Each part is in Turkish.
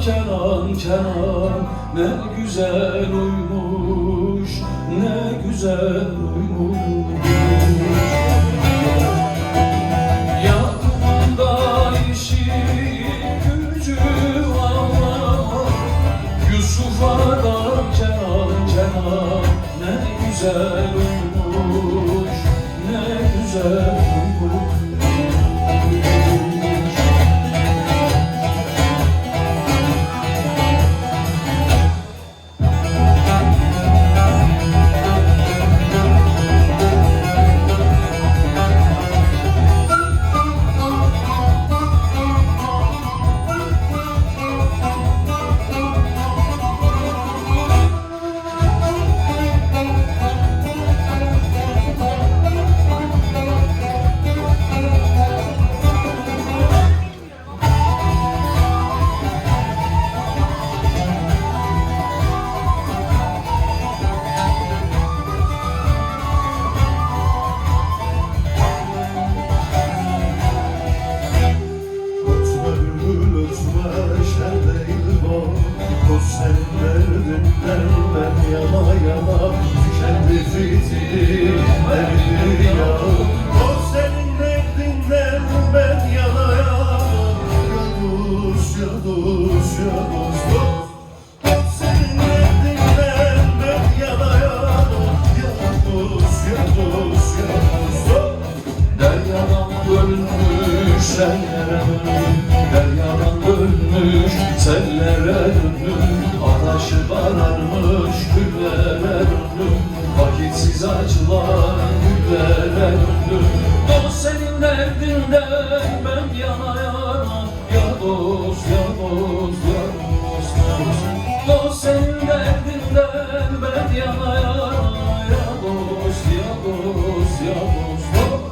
Kenan Kenan ne güzel uymuş, ne güzel uymuş. Yakında işi gücü var, Yusuf'a da Kenan Kenan ne güzel uymuş, ne güzel uymuş. Senin derdinden ben yana yana tükendi fitilim eridi ya. O senin derdinden ben yana yana ya dost ya dost ya dost. O senin derdinden ben yana yana ya dost ya dost ya dost. Deryadan dönmüş sellere dönüm, deryadan dönmüş sellere dönüm. Adaşı kararmış güllere döndüm, vakitsiz açılan güllere döndüm. Dost senin derdinden ben yana yana, ya dost ya dost ya dost dost. Dost senin derdinden ben yana yana, ya dost ya dost ya dost dost.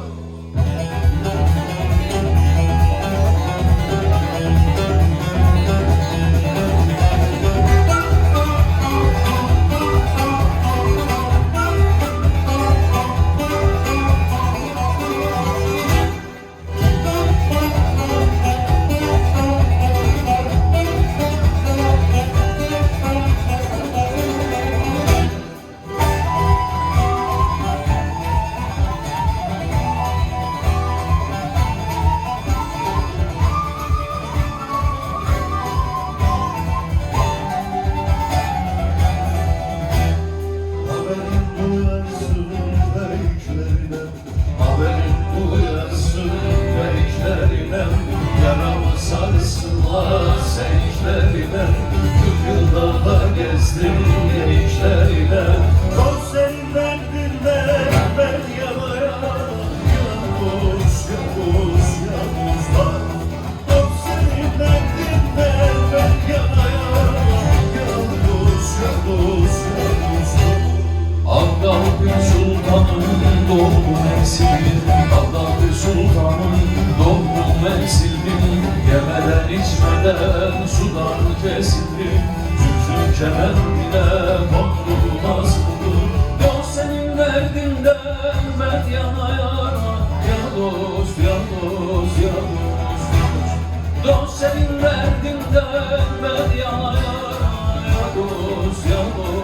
Yaramı sarsınlar sevinçlerine, 40 yılda da gezdim gençlerine. Dost senin derdinden ben yana yana ya dost ya dost ya dost. Dost senin derdinden ben yana yana ya dost ya dost ya dost. Ağdağ sultanın doğum eksili, Ağdağ sultanın doğum eksili. Yemeden içmeden sudan kesildim, Zülfü kemendine kondu nasıldı. Dost senin derdinden ben yana yana, ya dost ya dost ya dost dost. Dost senin derdinden ben yana yana, ya dost ya dost.